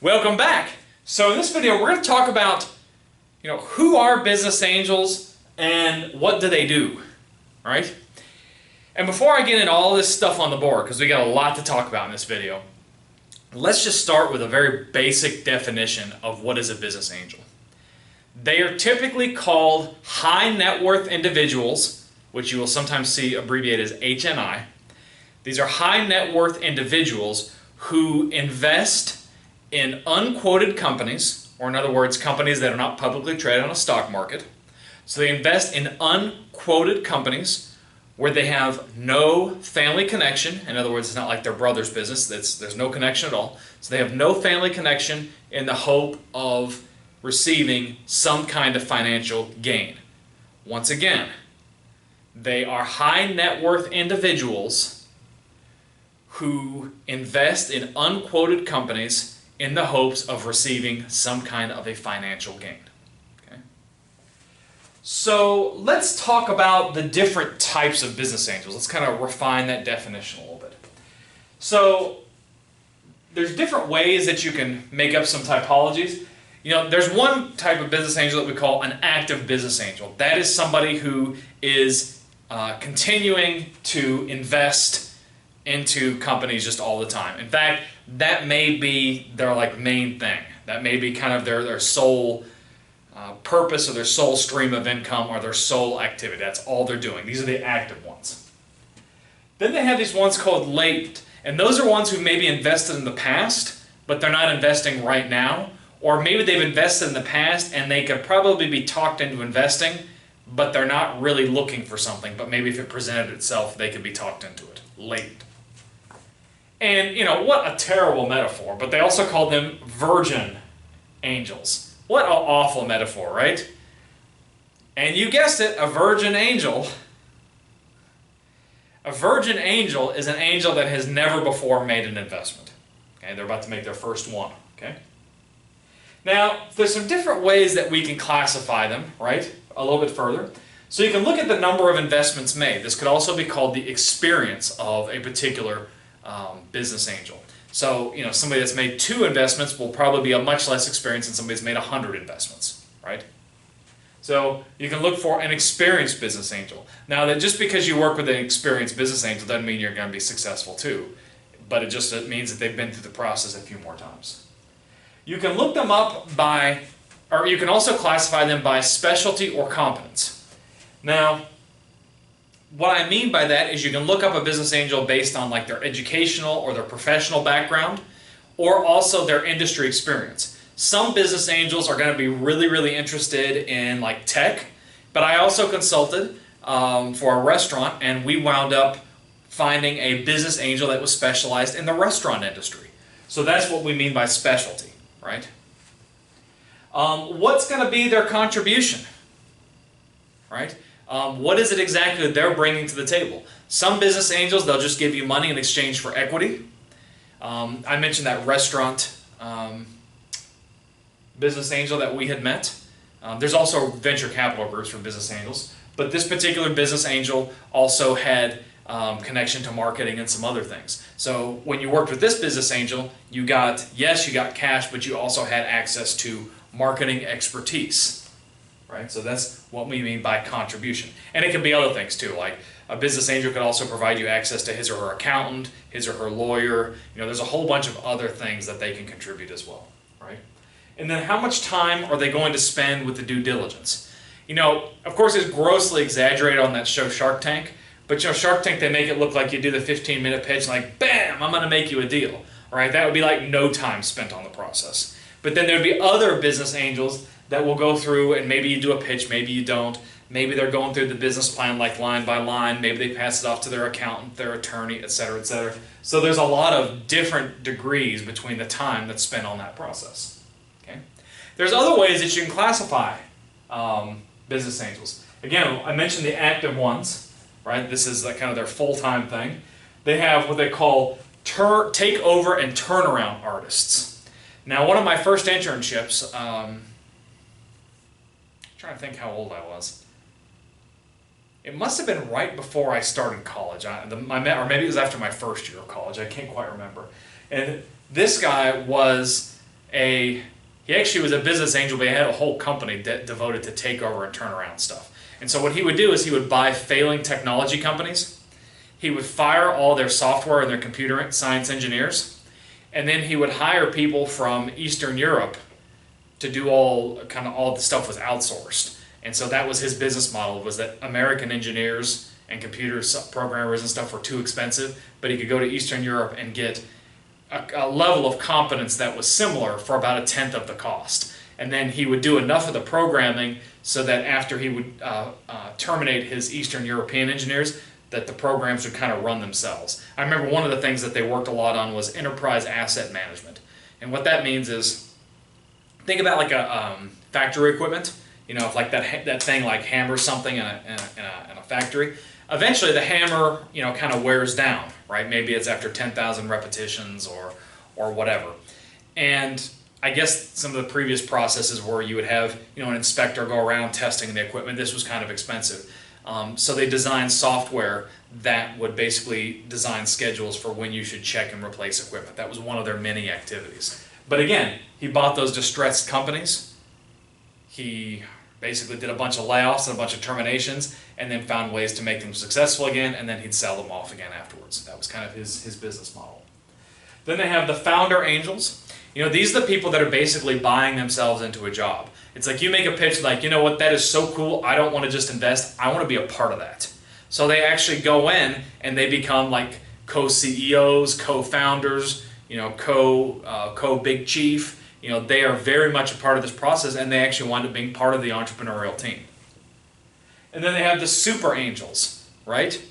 Welcome back. So in this video, we're going to talk about, who are business angels and what do they do, right? And before I get into all this stuff on the board, because we got a lot to talk about in this video, let's just start with a very basic definition of what is a business angel. They are typically called high net worth individuals, which you will sometimes see abbreviated as HNI. These are high net worth individuals who invest in unquoted companies, or in other words, companies that are not publicly traded on a stock market. So they invest in unquoted companies where they have no family connection. In other words, it's not like their brother's business. There's no connection at all. So they have no family connection in the hope of receiving some kind of financial gain. Once again, they are high net worth individuals who invest in unquoted companies in the hopes of receiving some kind of a financial gain. Okay? So let's talk about the different types of business angels. Let's kind of refine that definition a little bit. So there's different ways that you can make up some typologies. There's one type of business angel that we call an active business angel. That is somebody who is continuing to invest into companies just all the time. In fact, that may be their main thing. That may be kind of their sole purpose or their sole stream of income or their sole activity. That's all they're doing. These are the active ones. Then they have these ones called latent, and those are ones who maybe invested in the past, but they're not investing right now. Or maybe they've invested in the past and they could probably be talked into investing, but they're not really looking for something. But maybe if it presented itself, they could be talked into it. Latent. And, what a terrible metaphor, but they also call them virgin angels. What an awful metaphor, right? And you guessed it, a virgin angel. A virgin angel is an angel that has never before made an investment. Okay, they're about to make their first one, okay? Now, there's some different ways that we can classify them, right? A little bit further. So you can look at the number of investments made. This could also be called the experience of a particular business angel. So, somebody that's made 2 investments will probably be a much less experience than somebody that's made 100 investments, right? So you can look for an experienced business angel. Now, that just because you work with an experienced business angel doesn't mean you're going to be successful too, but it means that they've been through the process a few more times. You can look them up or you can also classify them by specialty or competence. Now, what I mean by that is you can look up a business angel based on their educational or their professional background, or also their industry experience. Some business angels are going to be really, really interested in tech, but I also consulted for a restaurant, and we wound up finding a business angel that was specialized in the restaurant industry. So that's what we mean by specialty, right? What's going to be their contribution, right? What is it exactly that they're bringing to the table? Some business angels, they'll just give you money in exchange for equity. I mentioned that restaurant business angel that we had met. There's also venture capital groups for business angels, but this particular business angel also had connection to marketing and some other things. So when you worked with this business angel, you got cash, but you also had access to marketing expertise. Right? So that's what we mean by contribution. And it can be other things too, like a business angel could also provide you access to his or her accountant, his or her lawyer. There's a whole bunch of other things that they can contribute as well, right? And then how much time are they going to spend with the due diligence? Of course it's grossly exaggerated on that show Shark Tank, but Shark Tank, they make it look like you do the 15-minute pitch, bam, I'm going to make you a deal, right? That would be no time spent on the process. But then there'd be other business angels that will go through, and maybe you do a pitch, maybe you don't. Maybe they're going through the business plan line by line. Maybe they pass it off to their accountant, their attorney, etc., etc. So there's a lot of different degrees between the time that's spent on that process. Okay? There's other ways that you can classify business angels. Again, I mentioned the active ones, right? This is kind of their full-time thing. They have what they call takeover and turnaround artists. Now, one of my first internships, trying to think how old I was. It must have been right before I started college, or maybe it was after my first year of college. I can't quite remember. And this guy was he actually was a business angel, but he had a whole company devoted to take over and turn around stuff. And so what he would do is he would buy failing technology companies. He would fire all their software and their computer science engineers, and then he would hire people from Eastern Europe to do all the stuff was outsourced. And so that was his business model, was that American engineers and computer programmers and stuff were too expensive, but he could go to Eastern Europe and get a level of competence that was similar for about 1/10 of the cost. And then he would do enough of the programming so that after he would terminate his Eastern European engineers, that the programs would kind of run themselves. I remember one of the things that they worked a lot on was enterprise asset management. And what that means is, think about like a factory equipment. If like that thing like hammers something in a factory. Eventually the hammer, kind of wears down, right? Maybe it's after 10,000 repetitions or whatever. And I guess some of the previous processes where you would have, an inspector go around testing the equipment. This was kind of expensive. So they designed software that would basically design schedules for when you should check and replace equipment. That was one of their many activities. But again, he bought those distressed companies. He basically did a bunch of layoffs and a bunch of terminations, and then found ways to make them successful again, and then he'd sell them off again afterwards. That was kind of his business model. Then they have the founder angels. These are the people that are basically buying themselves into a job. It's like you make a pitch like, what, that is so cool, I don't want to just invest, I want to be a part of that. So they actually go in and they become like co-CEOs, co-founders, co-big chief. They are very much a part of this process, and they actually wind up being part of the entrepreneurial team. And then they have the super angels, right?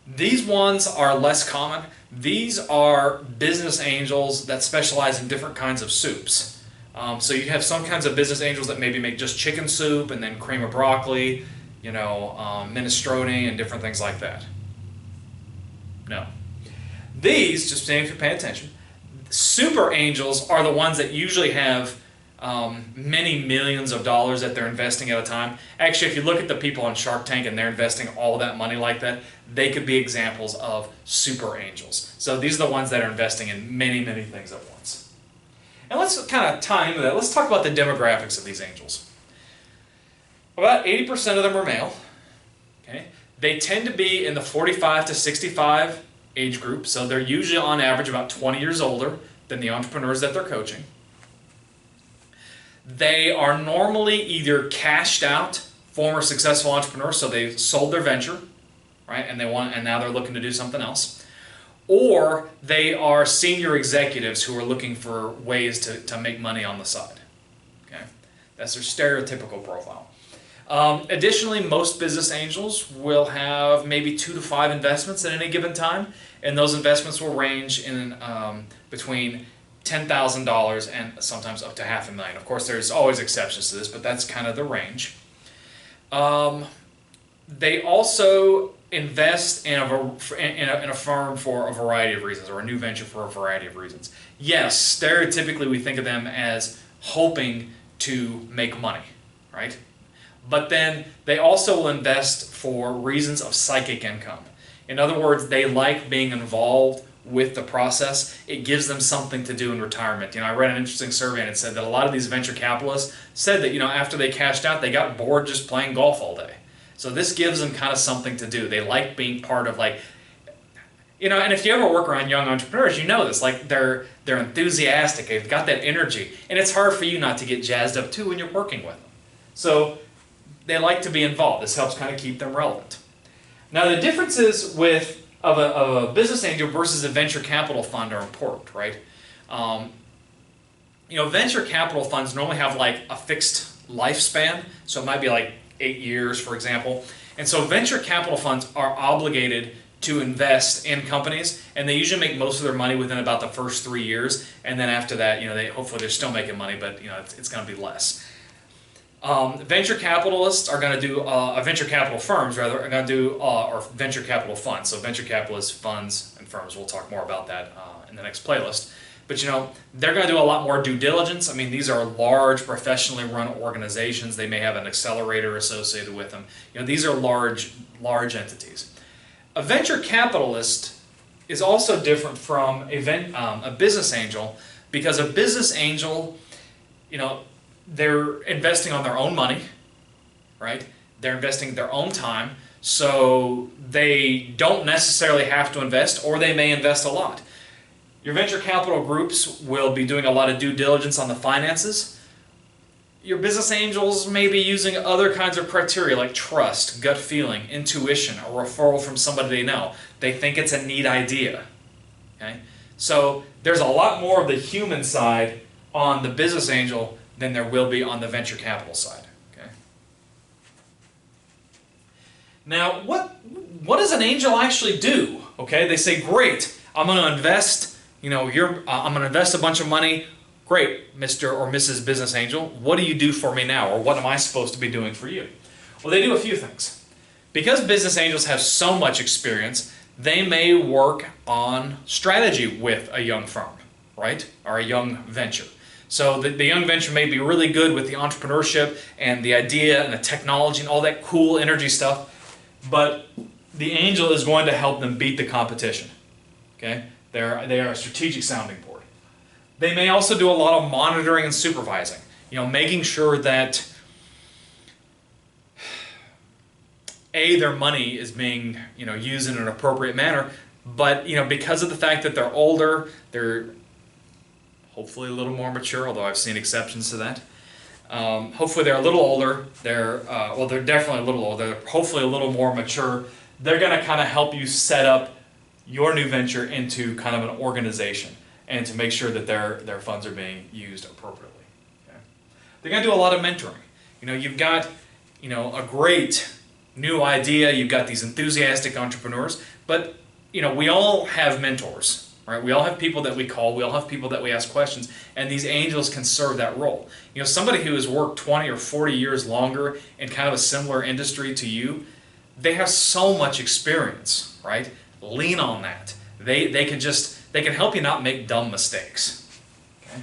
These ones are less common. These are business angels that specialize in different kinds of soups. So you have some kinds of business angels that maybe make just chicken soup and then cream of broccoli, minestrone and different things like that. No. These, just saying if you're paying attention, super angels are the ones that usually have many millions of dollars that they're investing at a time. Actually, if you look at the people on Shark Tank and they're investing all that money like that, they could be examples of super angels. So these are the ones that are investing in many, many things at once. And let's kind of tie into that. Let's talk about the demographics of these angels. About 80% of them are male. Okay? They tend to be in the 45 to 65 age group, so they're usually on average about 20 years older than the entrepreneurs that they're coaching. They are normally either cashed out former successful entrepreneurs, so they sold their venture, right, and now they're looking to do something else, or they are senior executives who are looking for ways to make money on the side. Okay, that's their stereotypical profile. Additionally, most business angels will have maybe 2 to 5 investments at any given time, and those investments will range in between $10,000 and sometimes up to $500,000. Of course, there's always exceptions to this, but that's kind of the range. They also invest in a firm for a variety of reasons, or a new venture for a variety of reasons. Yes, stereotypically we think of them as hoping to make money, right? But then they also will invest for reasons of psychic income. In other words, they like being involved with the process. It gives them something to do in retirement. I read an interesting survey and it said that a lot of these venture capitalists said that after they cashed out, they got bored just playing golf all day. So this gives them kind of something to do. They like being part of and if you ever work around young entrepreneurs, you know this, like they're enthusiastic, they've got that energy, and it's hard for you not to get jazzed up too when you're working with them. So they like to be involved. This helps kind of keep them relevant. Now the differences of a business angel versus a venture capital fund are important, right? Venture capital funds normally have like a fixed lifespan, so it might be like 8 years, for example. And so venture capital funds are obligated to invest in companies, and they usually make most of their money within about the first 3 years, and then after that, hopefully they're still making money, but it's going to be less. Venture capitalists are going to do, venture capital firms rather, are going to do, or venture capital funds. So venture capitalist funds and firms, we'll talk more about that in the next playlist. But they're going to do a lot more due diligence. I mean, these are large, professionally run organizations. They may have an accelerator associated with them. These are large entities. A venture capitalist is also different from a business angel Because a business angel, you know, they're investing on their own money, right? They're investing their own time, so they don't necessarily have to invest, or they may invest a lot. Your venture capital groups will be doing a lot of due diligence on the finances. Your business angels may be using other kinds of criteria like trust, gut feeling, intuition, a referral from somebody they know. They think it's a neat idea. Okay? So there's a lot more of the human side on the business angel than there will be on the venture capital side. Okay? Now, what does an angel actually do? Okay, they say, great, I'm going to invest. I'm going to invest a bunch of money. Great, Mr. or Mrs. Business Angel. What do you do for me now, or what am I supposed to be doing for you? Well, they do a few things. Because business angels have so much experience, they may work on strategy with a young firm, right, or a young venture. So the young venture may be really good with the entrepreneurship and the idea and the technology and all that cool energy stuff, but the angel is going to help them beat the competition. Okay? They are a strategic sounding board. They may also do a lot of monitoring and supervising, making sure that their money is being used in an appropriate manner, but because of the fact that they're older, they're hopefully a little more mature, although I've seen exceptions to that. Hopefully they're a little older. They're definitely a little older. They're hopefully a little more mature. They're going to kind of help you set up your new venture into kind of an organization and to make sure that their funds are being used appropriately. Okay? They're going to do a lot of mentoring. You've got a great new idea. You've got these enthusiastic entrepreneurs, but we all have mentors. Right? We all have people that we call, we all have people that we ask questions, and these angels can serve that role. Somebody who has worked 20 or 40 years longer in kind of a similar industry to you, they have so much experience, right? Lean on that. They can help you not make dumb mistakes. Okay?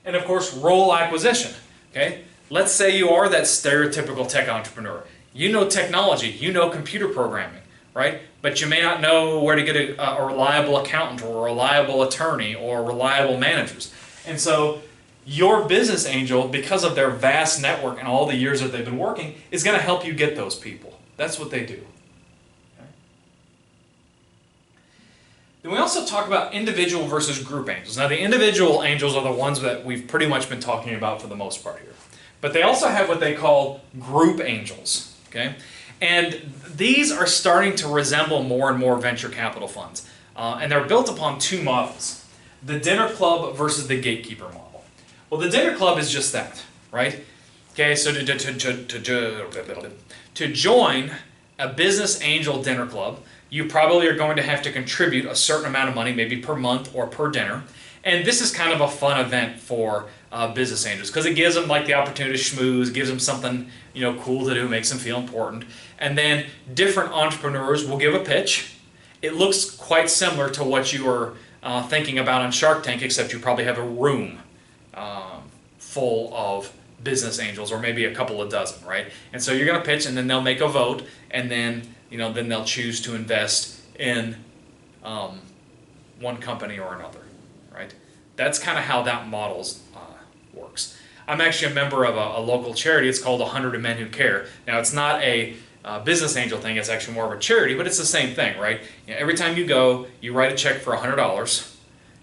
And of course, role acquisition. Okay? Let's say you are that stereotypical tech entrepreneur. You know technology, you know computer programming, right? But you may not know where to get a reliable accountant or a reliable attorney or reliable managers. And so your business angel, because of their vast network and all the years that they've been working, is going to help you get those people. That's what they do. Okay? Then we also talk about individual versus group angels. Now the individual angels are the ones that we've pretty much been talking about for the most part here. But they also have what they call group angels. Okay? And these are starting to resemble more and more venture capital funds. And they're built upon two models. The dinner club versus the gatekeeper model. Well, the dinner club is just that, right? Okay, so to join a business angel dinner club, you probably are going to have to contribute a certain amount of money, maybe per month or per dinner. And this is kind of a fun event for business angels because it gives them like the opportunity to schmooze, gives them something cool to do, makes them feel important. And then different entrepreneurs will give a pitch. It looks quite similar to what you were thinking about on Shark Tank, except you probably have a room full of business angels, or maybe a couple of dozen, right? And so you're going to pitch, and then they'll make a vote, and then then they'll choose to invest in one company or another, right? That's kind of how that model works. I'm actually a member of a local charity. It's called 100 Men Who Care. Now, it's not a business angel thing. It's actually more of a charity, but it's the same thing, right? Every time you go, you write a check for $100,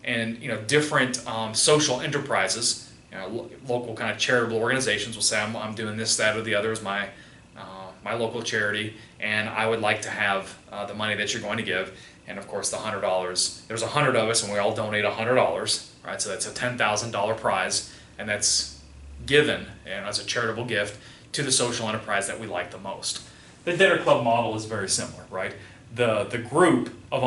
and different social enterprises, local kind of charitable organizations will say, I'm doing this, that, or the other as my local charity, and I would like to have the money that you're going to give. And of course, the $100, there's 100 of us, and we all donate $100, right? So that's a $10,000 prize, and that's given as a charitable gift to the social enterprise that we like the most. The dinner club model is very similar, right? The group of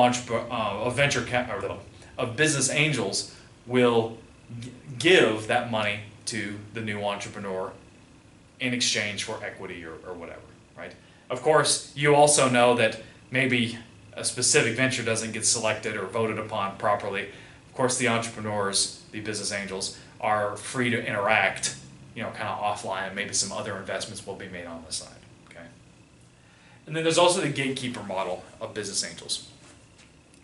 of business angels will give that money to the new entrepreneur in exchange for equity or whatever, right? Of course, you also know that maybe a specific venture doesn't get selected or voted upon properly. Of course, the entrepreneurs, the business angels, are free to interact, kind of offline, and maybe some other investments will be made on the side, okay? And then there's also the gatekeeper model of business angels.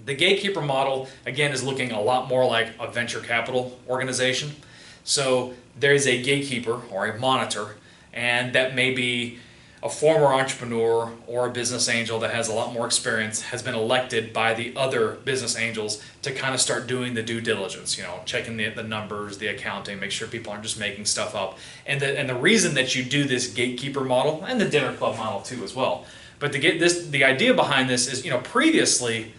The gatekeeper model, again, is looking a lot more like a venture capital organization. So there is a gatekeeper or a monitor, and that may be a former entrepreneur or a business angel that has a lot more experience, has been elected by the other business angels to kind of start doing the due diligence, checking the numbers, the accounting, make sure people aren't just making stuff up. And the reason that you do this gatekeeper model, and the dinner club model too as well, but the idea behind this is, previously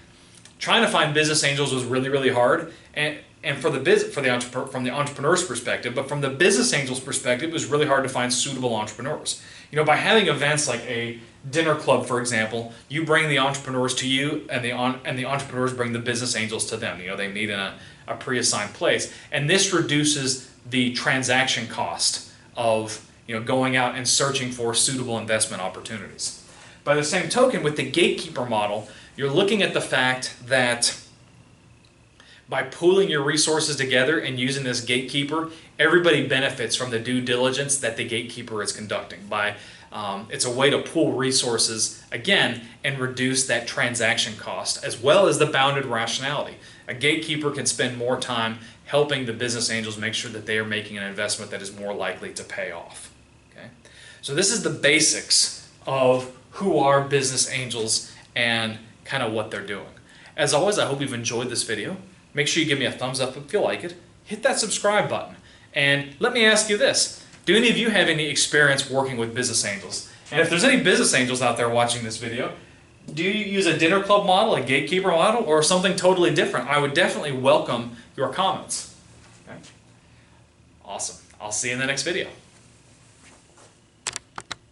trying to find business angels was really, really hard. And from the entrepreneur's perspective, but from the business angel's perspective, it was really hard to find suitable entrepreneurs. By having events like a dinner club, for example, you bring the entrepreneurs to you, and the entrepreneurs bring the business angels to them. They meet in a pre-assigned place, and this reduces the transaction cost of going out and searching for suitable investment opportunities. By the same token, with the gatekeeper model, you're looking at the fact that by pooling your resources together and using this gatekeeper, everybody benefits from the due diligence that the gatekeeper is conducting. It's a way to pool resources, again, and reduce that transaction cost, as well as the bounded rationality. A gatekeeper can spend more time helping the business angels make sure that they are making an investment that is more likely to pay off. Okay? So this is the basics of who are business angels and kind of what they're doing. As always, I hope you've enjoyed this video. Make sure you give me a thumbs up if you like it. Hit that subscribe button. And let me ask you this. Do any of you have any experience working with business angels? And if there's any business angels out there watching this video, do you use a dinner club model, a gatekeeper model, or something totally different? I would definitely welcome your comments. Okay? Awesome. I'll see you in the next video.